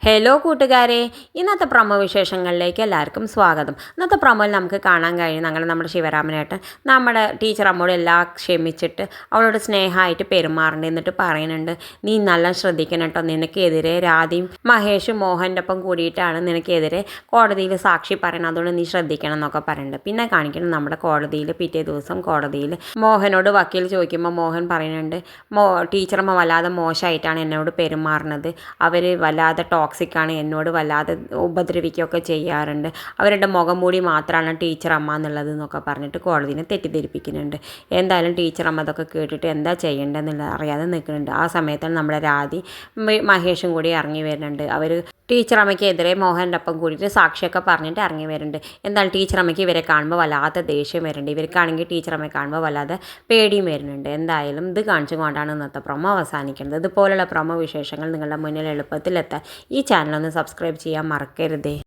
Hello കൂട്ടുകാരെ, ഇന്നത്തെ promo വിശേഷങ്ങളിലേക്ക് എല്ലാവർക്കും സ്വാഗതം. ഇന്നത്തെ പ്രൊമോയിൽ നമുക്ക് കാണാൻ കഴിയും നമ്മുടെ ശിവരാമനേട്ടൻ നമ്മുടെ ടീച്ചർ അമ്മോട് എല്ലാം ക്ഷമിച്ചിട്ട് അവളോട് സ്നേഹമായിട്ട് പെരുമാറേണ്ടി എന്നിട്ട് പറയുന്നുണ്ട്, നീ നല്ല ശ്രദ്ധിക്കണം കേട്ടോ, നിനക്കെതിരെ രാധയും മഹേഷും മോഹൻ്റെ ഒപ്പം കൂടിയിട്ടാണ് നിനക്കെതിരെ കോടതിയിൽ സാക്ഷി പറയണം, അതുകൊണ്ട് നീ ശ്രദ്ധിക്കണം എന്നൊക്കെ പറയുന്നുണ്ട്. പിന്നെ കാണിക്കണം നമ്മുടെ കോടതിയിൽ പിറ്റേ ദിവസം കോടതിയിൽ മോഹനോട് വക്കീൽ ചോദിക്കുമ്പോൾ മോഹൻ പറയുന്നുണ്ട്, ടീച്ചറമ്മ വല്ലാതെ മോശമായിട്ടാണ് എന്നോട് പെരുമാറുന്നത്, അവർ വല്ലാതെ ടോക്സിക്കാണ്, എന്നോട് വല്ലാതെ ഉപദ്രവിക്കുകയൊക്കെ ചെയ്യാറുണ്ട്, അവരുടെ മുഖം മൂടി മാത്രമാണ് ടീച്ചർ അമ്മ എന്നുള്ളത് എന്നൊക്കെ പറഞ്ഞിട്ട് കോടതിനെ തെറ്റിദ്ധരിപ്പിക്കുന്നുണ്ട്. എന്തായാലും ടീച്ചർ അമ്മ അതൊക്കെ കേട്ടിട്ട് എന്താ ചെയ്യേണ്ടതെന്നുള്ളത് അറിയാതെ നിൽക്കുന്നുണ്ട്. ആ സമയത്താണ് നമ്മുടെ രാധി മഹേഷും കൂടി ഇറങ്ങി വരുന്നുണ്ട്. അവർ ടീച്ചർ അമ്മയ്ക്കെതിരെ മോഹൻ്റെ ഒപ്പം കൂടിയിട്ട് സാക്ഷിയൊക്കെ പറഞ്ഞിട്ട് ഇറങ്ങി വരുന്നുണ്ട്. എന്തായാലും ടീച്ചർ അമ്മയ്ക്ക് ഇവരെ കാണുമ്പോൾ വല്ലാത്ത ദേഷ്യം വരുന്നുണ്ട്. ഇവർക്കാണെങ്കിൽ ടീച്ചർ അമ്മയെ കാണുമ്പോൾ വല്ലാതെ പേടിയും വരുന്നുണ്ട്. എന്തായാലും ഇത് കാണിച്ചുകൊണ്ടാണ് ഇന്നത്തെ പ്രൊമോ അവസാനിക്കുന്നത്. ഇതുപോലുള്ള പ്രൊമോ വിശേഷങ്ങൾ നിങ്ങളുടെ മുന്നിൽ എളുപ്പത്തിലെത്താൻ ഈ ചാനലൊന്ന് സബ്സ്ക്രൈബ് ചെയ്യാൻ മറക്കരുതേ.